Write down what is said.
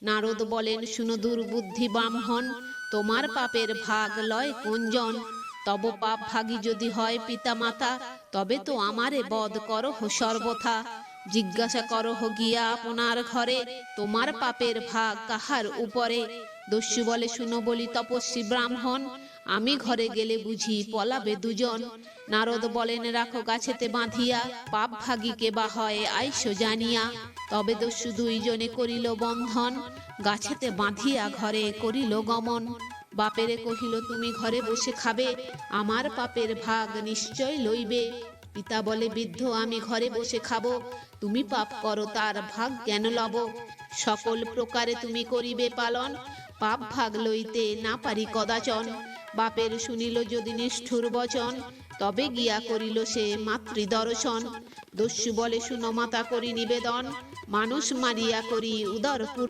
নারদ বলেন, শুনো দুর্বুদ্ধি ব্রাহ্মণ, তোমার পাপের ভাগ লয় কোনজন? তব পাপ ভাগী যদি হয় পিতা মাতা, তবে তো আমারে বধ করহ সর্বথা। জিজ্ঞাসা করহ গিয়া আপনার ঘরে, তোমার পাপের ভাগ কাহার উপরে? দস্যু বলে, শুনো বলি তপস্বী ব্রাহ্মণ, আমি ঘরে গেলে বুঝি পলাবে দুজন। নারদ বলেন, রাখো গাছেতে বাঁধিয়া, পাপ ভাগীকে বা হয় আইসো জানিয়া। তবে দস্যু দুইজনে করিল বন্ধন, গাছেতে বাঁধিয়া ঘরে করিল গমন। বাপেরে কহিল, তুমি ঘরে বসে খাবে, আমার পাপের ভাগ নিশ্চয় লইবে। পিতা বলে, বৃদ্ধ আমি ঘরে বসে খাবো, তুমি পাপ করো তার ভাগ কেন লব? সকল প্রকারে তুমি করিবে পালন, পাপ ভাগ লইতে না পারি কদাচন। বাপের শুনিল যদি নিষ্ঠুর বচন, তবে গিয়া করিল সে মাতৃদর্শন। দস্যু বলে, শুনো মাতা করি নিবেদন, মানুষ মারিয়া করি উদর